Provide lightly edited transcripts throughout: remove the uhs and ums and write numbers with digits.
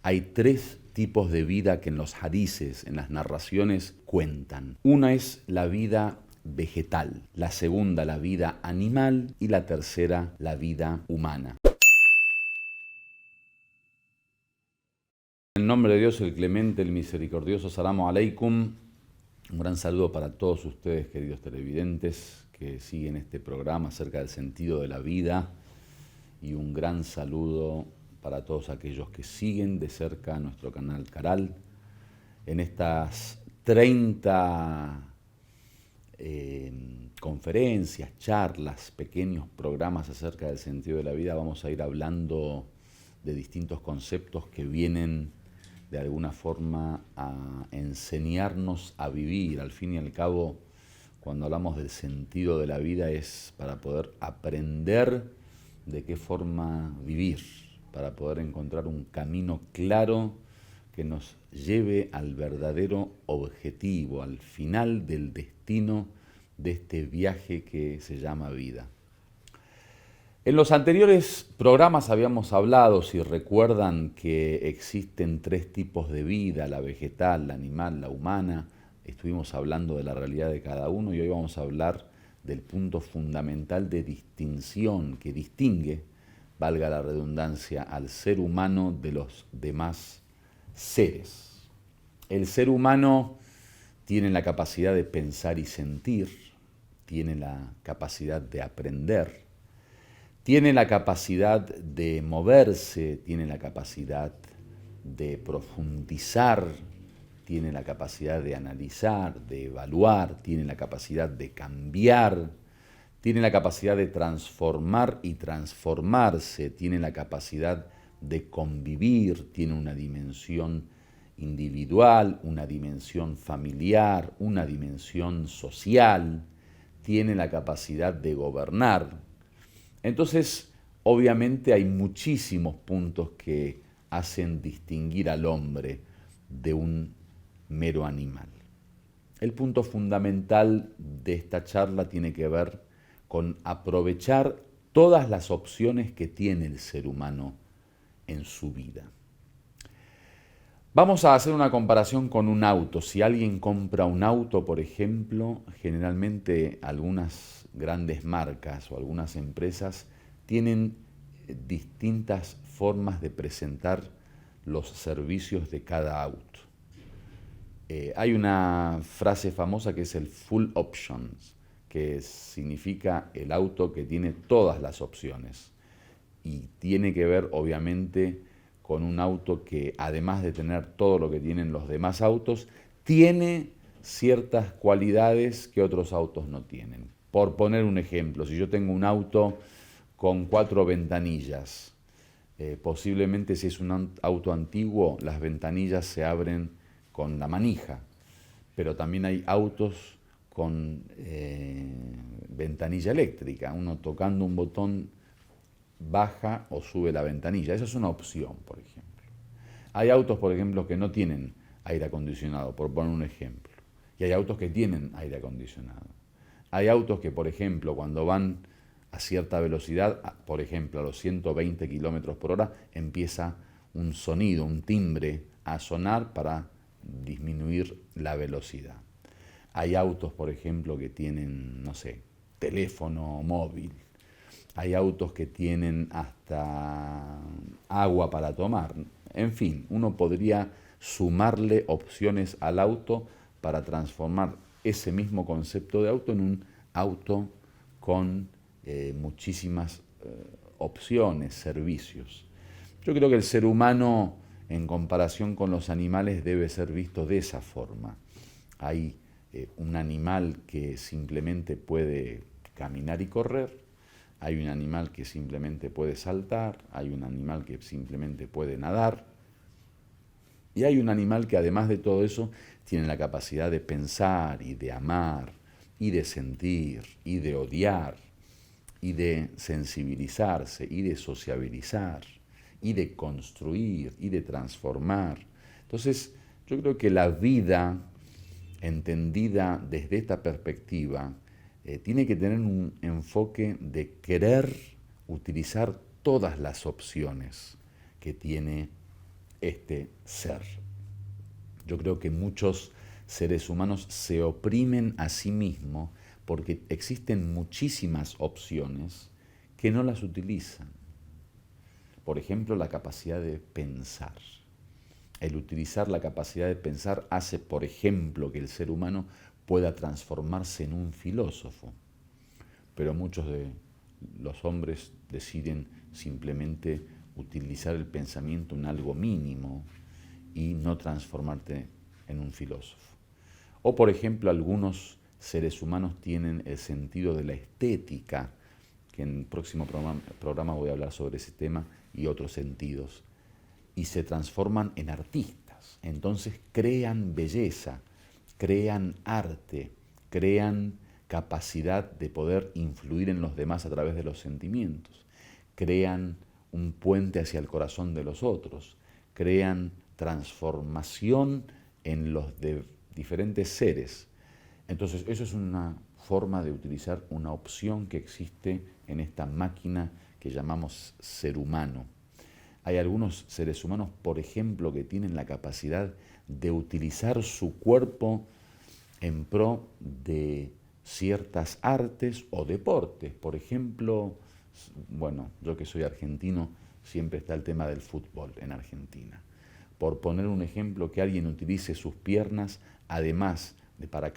Hay tres tipos de vida que en los hadices, en las narraciones, cuentan. Una es la vida vegetal, la segunda la vida animal y la tercera la vida humana. En el nombre de Dios, el clemente, el misericordioso, salamu alaikum. Un gran saludo para todos ustedes, queridos televidentes, que siguen este programa acerca del sentido de la vida. Y un gran saludo para todos aquellos que siguen de cerca nuestro canal Caral. En estas 30 conferencias, charlas, pequeños programas acerca del sentido de la vida, vamos a ir hablando de distintos conceptos que vienen de alguna forma a enseñarnos a vivir. Al fin y al cabo, cuando hablamos del sentido de la vida es para poder aprender de qué forma vivir, para poder encontrar un camino claro que nos lleve al verdadero objetivo, al final del destino de este viaje que se llama vida. En los anteriores programas habíamos hablado, si recuerdan, que existen tres tipos de vida, la vegetal, la animal, la humana. Estuvimos hablando de la realidad de cada uno y hoy vamos a hablar del punto fundamental de distinción que distingue, valga la redundancia, al ser humano de los demás seres. El ser humano tiene la capacidad de pensar y sentir, tiene la capacidad de aprender, tiene la capacidad de moverse, tiene la capacidad de profundizar, tiene la capacidad de analizar, de evaluar, tiene la capacidad de cambiar, tiene la capacidad de transformar y transformarse, tiene la capacidad de convivir, tiene una dimensión individual, una dimensión familiar, una dimensión social, tiene la capacidad de gobernar. Entonces, obviamente hay muchísimos puntos que hacen distinguir al hombre de un mero animal. El punto fundamental de esta charla tiene que ver con aprovechar todas las opciones que tiene el ser humano en su vida. Vamos a hacer una comparación con un auto. Si alguien compra un auto, por ejemplo, generalmente algunas grandes marcas o algunas empresas tienen distintas formas de presentar los servicios de cada auto. Hay una frase famosa que es el full options, que significa el auto que tiene todas las opciones. Y tiene que ver, obviamente, con un auto que, además de tener todo lo que tienen los demás autos, tiene ciertas cualidades que otros autos no tienen. Por poner un ejemplo, si yo tengo un auto con 4 ventanillas, posiblemente si es un auto antiguo, las ventanillas se abren con la manija, pero también hay autos con ventanilla eléctrica. Uno tocando un botón baja o sube la ventanilla. Esa es una opción, por ejemplo. Hay autos, por ejemplo, que no tienen aire acondicionado, por poner un ejemplo. Y hay autos que tienen aire acondicionado. Hay autos que, por ejemplo, cuando van a cierta velocidad, por ejemplo, a los 120 kilómetros por hora, empieza un sonido, un timbre a sonar para disminuir la velocidad. Hay autos, por ejemplo, que tienen, no sé, teléfono móvil. Hay autos que tienen hasta agua para tomar. En fin, uno podría sumarle opciones al auto para transformar ese mismo concepto de auto en un auto con muchísimas opciones, servicios. Yo creo que el ser humano, en comparación con los animales, debe ser visto de esa forma. Hay un animal que simplemente puede caminar y correr, hay un animal que simplemente puede saltar, hay un animal que simplemente puede nadar, y hay un animal que, además de todo eso, tiene la capacidad de pensar y de amar y de sentir y de odiar y de sensibilizarse y de sociabilizar y de construir y de transformar. Entonces, yo creo que la vida, entendida desde esta perspectiva, tiene que tener un enfoque de querer utilizar todas las opciones que tiene este ser. Yo creo que muchos seres humanos se oprimen a sí mismos porque existen muchísimas opciones que no las utilizan. Por ejemplo, la capacidad de pensar. El utilizar la capacidad de pensar hace, por ejemplo, que el ser humano pueda transformarse en un filósofo. Pero muchos de los hombres deciden simplemente utilizar el pensamiento en algo mínimo y no transformarte en un filósofo. O, por ejemplo, algunos seres humanos tienen el sentido de la estética, que en el próximo programa voy a hablar sobre ese tema y otros sentidos, y se transforman en artistas. Entonces crean belleza, crean arte, crean capacidad de poder influir en los demás a través de los sentimientos, crean un puente hacia el corazón de los otros, crean transformación en los diferentes seres. Entonces, eso es una forma de utilizar una opción que existe en esta máquina que llamamos ser humano. Hay algunos seres humanos, por ejemplo, que tienen la capacidad de utilizar su cuerpo en pro de ciertas artes o deportes. Por ejemplo, bueno, yo que soy argentino, siempre está el tema del fútbol en Argentina. Por poner un ejemplo, que alguien utilice sus piernas, además de para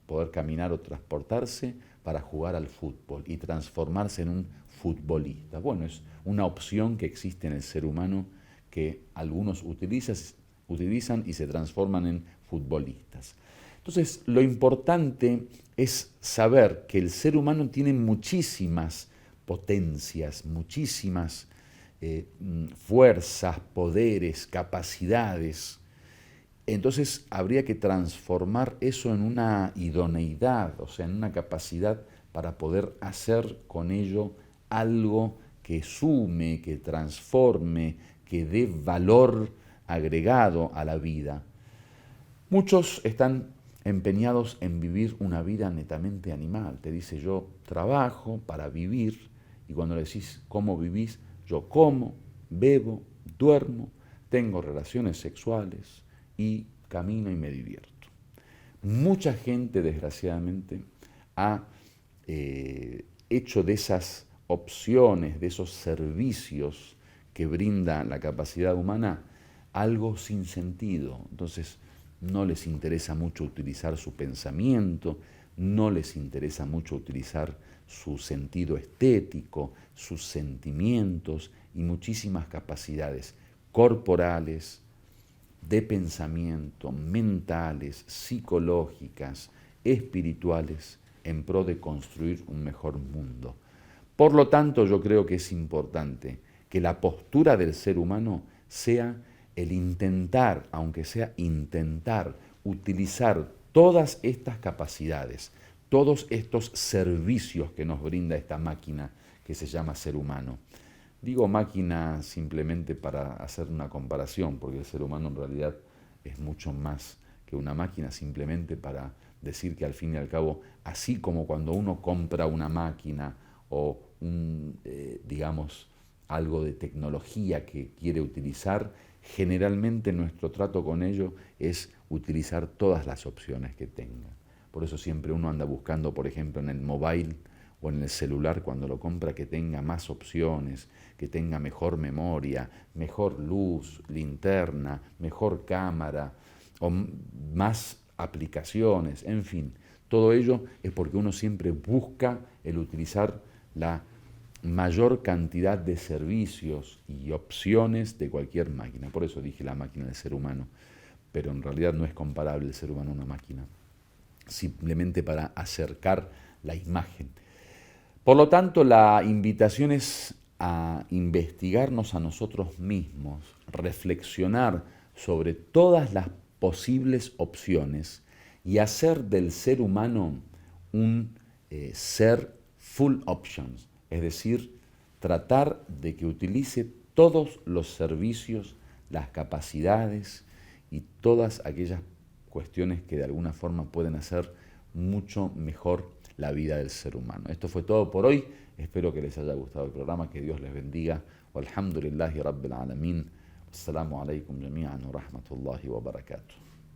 poder caminar o transportarse, para jugar al fútbol y transformarse en un futbolista. Bueno, es una opción que existe en el ser humano que algunos utilizan y se transforman en futbolistas. Entonces, lo importante es saber que el ser humano tiene muchísimas potencias, muchísimas fuerzas, poderes, capacidades. Entonces habría que transformar eso en una idoneidad, o sea, en una capacidad para poder hacer con ello algo que sume, que transforme, que dé valor agregado a la vida. Muchos están empeñados en vivir una vida netamente animal. Te dice, yo trabajo para vivir, y cuando le decís cómo vivís, yo como, bebo, duermo, tengo relaciones sexuales y camino y me divierto. Mucha gente, desgraciadamente, ha hecho de esas opciones, de esos servicios que brinda la capacidad humana, algo sin sentido. Entonces, no les interesa mucho utilizar su pensamiento, no les interesa mucho utilizar su sentido estético, sus sentimientos y muchísimas capacidades corporales, de pensamiento, mentales, psicológicas, espirituales, en pro de construir un mejor mundo. Por lo tanto, yo creo que es importante que la postura del ser humano sea el intentar, aunque sea intentar, utilizar todas estas capacidades, todos estos servicios que nos brinda esta máquina que se llama ser humano. Digo máquina simplemente para hacer una comparación, porque el ser humano en realidad es mucho más que una máquina, simplemente para decir que al fin y al cabo, así como cuando uno compra una máquina o digamos, algo de tecnología que quiere utilizar, generalmente nuestro trato con ello es utilizar todas las opciones que tenga. Por eso siempre uno anda buscando, por ejemplo, en el mobile o en el celular cuando lo compra, que tenga más opciones, que tenga mejor memoria, mejor luz, linterna, mejor cámara, o más aplicaciones, en fin. Todo ello es porque uno siempre busca el utilizar la mayor cantidad de servicios y opciones de cualquier máquina. Por eso dije la máquina del ser humano, pero en realidad no es comparable el ser humano a una máquina, simplemente para acercar la imagen. Por lo tanto, la invitación es a investigarnos a nosotros mismos, reflexionar sobre todas las posibles opciones y hacer del ser humano un ser full options, es decir, tratar de que utilice todos los servicios, las capacidades y todas aquellas cuestiones que de alguna forma pueden hacer mucho mejor la vida del ser humano. Esto fue todo por hoy. Espero que les haya gustado el programa, que Dios les bendiga. Walhamdulillahi Rabbil Alamin. Assalamu alaikum jami'an wa rahmatullahi wa barakatuh.